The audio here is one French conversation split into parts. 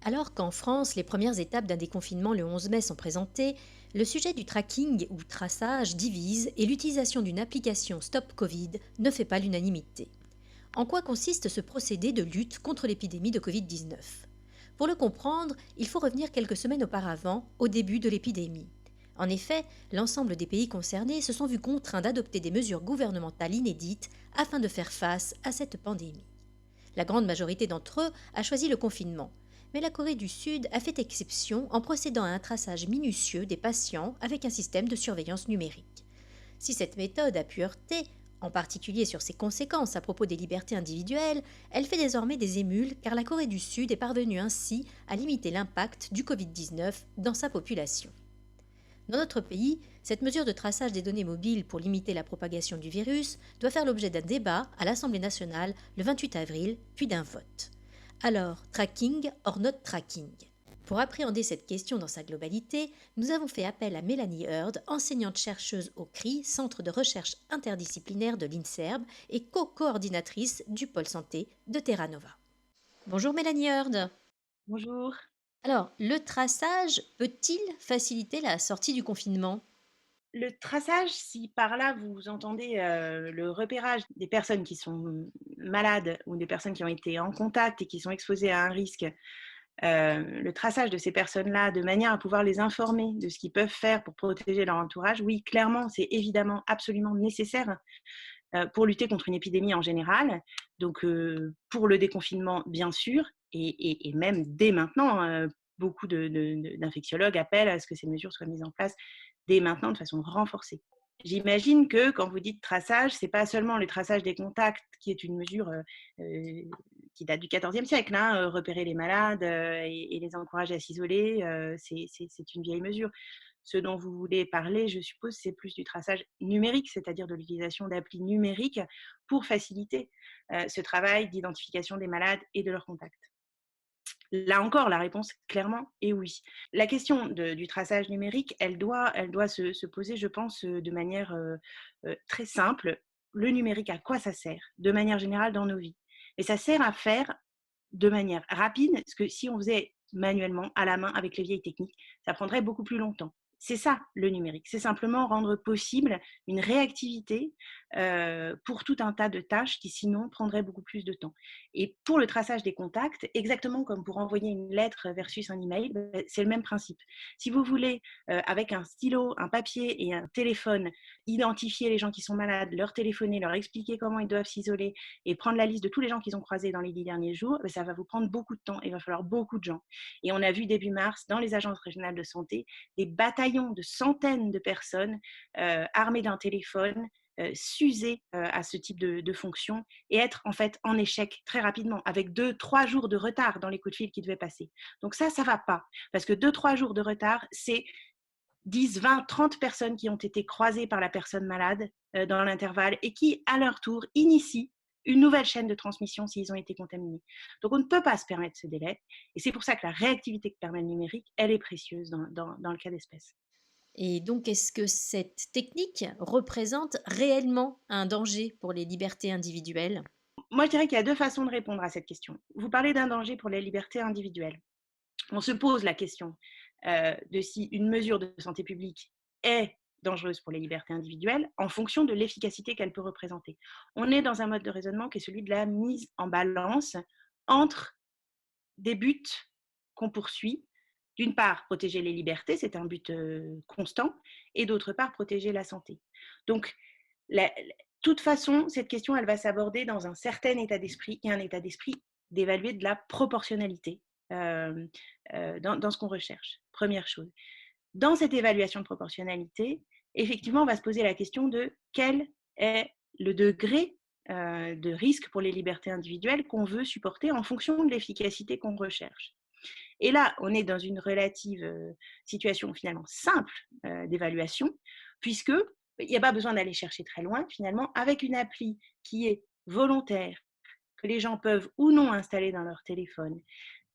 Alors qu'en France, les premières étapes d'un déconfinement le 11 mai sont présentées, le sujet du tracking ou traçage divise et l'utilisation d'une application Stop Covid ne fait pas l'unanimité. En quoi consiste ce procédé de lutte contre l'épidémie de Covid-19? Pour le comprendre, il faut revenir quelques semaines auparavant, au début de l'épidémie. En effet, l'ensemble des pays concernés se sont vus contraints d'adopter des mesures gouvernementales inédites afin de faire face à cette pandémie. La grande majorité d'entre eux a choisi le confinement, mais la Corée du Sud a fait exception en procédant à un traçage minutieux des patients avec un système de surveillance numérique. Si cette méthode a pu heurter, en particulier sur ses conséquences à propos des libertés individuelles, elle fait désormais des émules car la Corée du Sud est parvenue ainsi à limiter l'impact du Covid-19 dans sa population. Dans notre pays, cette mesure de traçage des données mobiles pour limiter la propagation du virus doit faire l'objet d'un débat à l'Assemblée nationale le 28 avril, puis d'un vote. Alors, tracking or not tracking? Pour appréhender cette question dans sa globalité, nous avons fait appel à Mélanie Heard, enseignante-chercheuse au CRI, Centre de recherche interdisciplinaire de l'INSERB, et co-coordinatrice du pôle santé de Terra Nova. Bonjour Mélanie Heard. Bonjour. Alors, le traçage peut-il faciliter la sortie du confinement? Le traçage, si par là vous entendez, le repérage des personnes qui sont malades ou des personnes qui ont été en contact et qui sont exposées à un risque, le traçage de ces personnes-là de manière à pouvoir les informer de ce qu'ils peuvent faire pour protéger leur entourage, oui, clairement, c'est évidemment absolument nécessaire, pour lutter contre une épidémie en général. Donc, pour le déconfinement, bien sûr, et même dès maintenant, beaucoup d'infectiologues appellent à ce que ces mesures soient mises en place dès maintenant de façon renforcée. J'imagine que quand vous dites traçage, c'est pas seulement le traçage des contacts qui est une mesure, qui date du XIVe siècle, hein, repérer les malades, et les encourager à s'isoler, c'est une vieille mesure. Ce dont vous voulez parler, je suppose, c'est plus du traçage numérique, c'est-à-dire de l'utilisation d'applis numériques pour faciliter, ce travail d'identification des malades et de leurs contacts. Là encore, la réponse clairement est oui. La question du traçage numérique, elle doit se poser, je pense, de manière très simple. Le numérique, à quoi ça sert de manière générale dans nos vies? Et ça sert à faire de manière rapide, parce que si on faisait manuellement, à la main, avec les vieilles techniques, ça prendrait beaucoup plus longtemps. C'est ça le numérique, c'est simplement rendre possible une réactivité pour tout un tas de tâches qui sinon prendraient beaucoup plus de temps. Et pour le traçage des contacts, exactement comme pour envoyer une lettre versus un email, c'est le même principe. Si vous voulez, avec un stylo, un papier et un téléphone, identifier les gens qui sont malades, leur téléphoner, leur expliquer comment ils doivent s'isoler et prendre la liste de tous les gens qu'ils ont croisés dans les 10 derniers jours, ça va vous prendre beaucoup de temps et il va falloir beaucoup de gens. Et on a vu début mars, dans les agences régionales de santé, des bataillons de centaines de personnes armées d'un téléphone, s'user à ce type de fonction et être en fait en échec très rapidement, avec 2, 3 jours de retard dans les coups de fil qui devaient passer. Donc ça va pas. Parce que 2, 3 jours de retard, c'est 10, 20, 30 personnes qui ont été croisées par la personne malade dans l'intervalle et qui, à leur tour, initient une nouvelle chaîne de transmission s'ils ont été contaminés. Donc on ne peut pas se permettre ce délai et c'est pour ça que la réactivité que permet le numérique, elle est précieuse dans le cas d'espèce. Et donc, est-ce que cette technique représente réellement un danger pour les libertés individuelles? Moi, je dirais qu'il y a deux façons de répondre à cette question. Vous parlez d'un danger pour les libertés individuelles. On se pose la question de si une mesure de santé publique est dangereuse pour les libertés individuelles en fonction de l'efficacité qu'elle peut représenter. On est dans un mode de raisonnement qui est celui de la mise en balance entre des buts qu'on poursuit. D'une part, protéger les libertés, c'est un but constant, et d'autre part, protéger la santé. Donc, de toute façon, cette question, elle va s'aborder dans un certain état d'esprit, et un état d'esprit d'évaluer de la proportionnalité euh, dans ce qu'on recherche. Première chose. Dans cette évaluation de proportionnalité, effectivement, on va se poser la question de quel est le degré de risque pour les libertés individuelles qu'on veut supporter en fonction de l'efficacité qu'on recherche. Et là, on est dans une relative situation finalement simple d'évaluation, puisque il n'y a pas besoin d'aller chercher très loin, finalement, avec une appli qui est volontaire, que les gens peuvent ou non installer dans leur téléphone,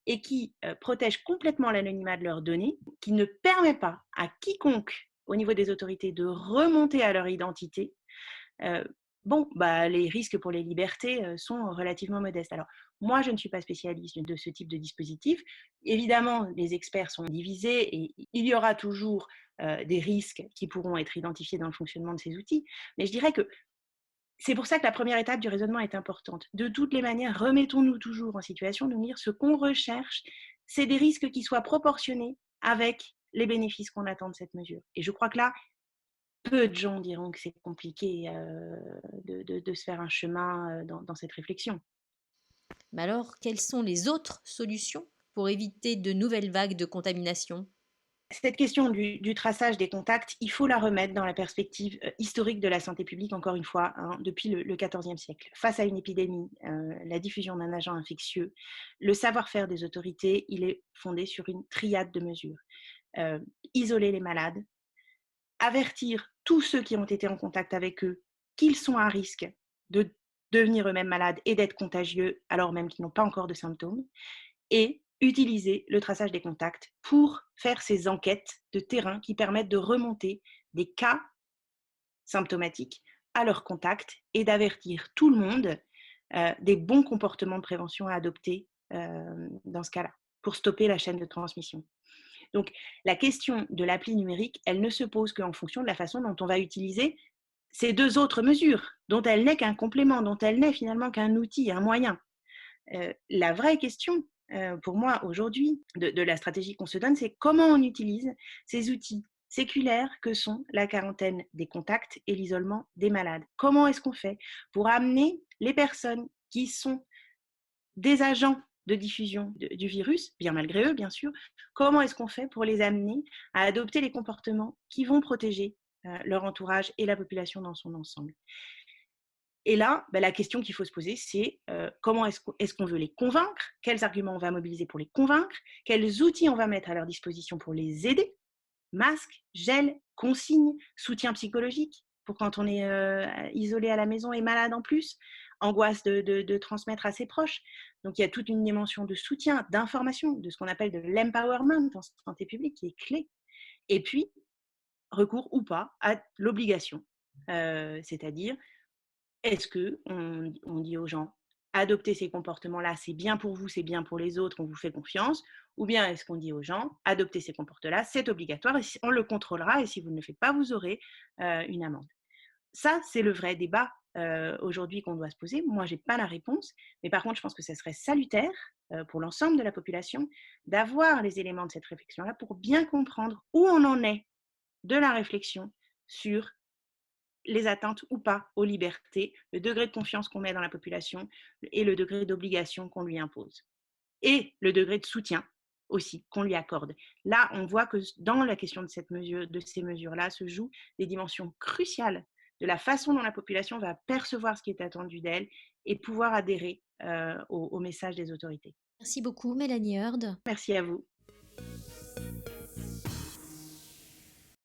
et qui protège complètement l'anonymat de leurs données, qui ne permet pas à quiconque, au niveau des autorités, de remonter à leur identité, bon, bah, les risques pour les libertés sont relativement modestes. Alors, moi, je ne suis pas spécialiste de ce type de dispositif. Évidemment, les experts sont divisés et il y aura toujours des risques qui pourront être identifiés dans le fonctionnement de ces outils. Mais je dirais que c'est pour ça que la première étape du raisonnement est importante. De toutes les manières, remettons-nous toujours en situation de nous dire ce qu'on recherche, c'est des risques qui soient proportionnés avec les bénéfices qu'on attend de cette mesure. Et je crois que là, peu de gens diront que c'est compliqué de se faire un chemin dans cette réflexion. Mais alors, quelles sont les autres solutions pour éviter de nouvelles vagues de contamination? Cette question du traçage des contacts, il faut la remettre dans la perspective historique de la santé publique, encore une fois, hein, depuis le XIVe siècle. Face à une épidémie, la diffusion d'un agent infectieux, le savoir-faire des autorités, il est fondé sur une triade de mesures. Euh, Isoler les malades, avertir tous ceux qui ont été en contact avec eux qu'ils sont à risque de devenir eux-mêmes malades et d'être contagieux alors même qu'ils n'ont pas encore de symptômes, et utiliser le traçage des contacts pour faire ces enquêtes de terrain qui permettent de remonter des cas symptomatiques à leur contact et d'avertir tout le monde des bons comportements de prévention à adopter dans ce cas-là, pour stopper la chaîne de transmission. Donc, la question de l'appli numérique, elle ne se pose qu'en fonction de la façon dont on va utiliser ces deux autres mesures, dont elle n'est qu'un complément, dont elle n'est finalement qu'un outil, un moyen. La vraie question, pour moi, aujourd'hui, de la stratégie qu'on se donne, c'est comment on utilise ces outils séculaires que sont la quarantaine des contacts et l'isolement des malades. Comment est-ce qu'on fait pour amener les personnes qui sont des agents de diffusion du virus, bien malgré eux, bien sûr, comment est-ce qu'on fait pour les amener à adopter les comportements qui vont protéger leur entourage et la population dans son ensemble. Et là, bah, la question qu'il faut se poser, c'est comment est-ce qu'on veut les convaincre, quels arguments on va mobiliser pour les convaincre, quels outils on va mettre à leur disposition pour les aider, masques, gel, consignes, soutien psychologique pour quand on est isolé à la maison et malade en plus, angoisse de transmettre à ses proches. Donc il y a toute une dimension de soutien, d'information, de ce qu'on appelle de l'empowerment en santé publique qui est clé. Et puis, recours ou pas à l'obligation, c'est-à-dire est-ce qu'on dit aux gens, adoptez ces comportements-là, c'est bien pour vous, c'est bien pour les autres, on vous fait confiance, ou bien est-ce qu'on dit aux gens, adoptez ces comportements-là, c'est obligatoire, et on le contrôlera, et si vous ne le faites pas, vous aurez une amende. Ça, c'est le vrai débat aujourd'hui qu'on doit se poser. Moi, je n'ai pas la réponse, mais par contre, je pense que ça serait salutaire pour l'ensemble de la population d'avoir les éléments de cette réflexion-là pour bien comprendre où on en est de la réflexion sur les atteintes ou pas aux libertés, le degré de confiance qu'on met dans la population et le degré d'obligation qu'on lui impose. Et le degré de soutien aussi qu'on lui accorde. Là, on voit que dans la question de ces mesures-là se jouent des dimensions cruciales de la façon dont la population va percevoir ce qui est attendu d'elle et pouvoir adhérer au message des autorités. Merci beaucoup, Mélanie Heard. Merci à vous.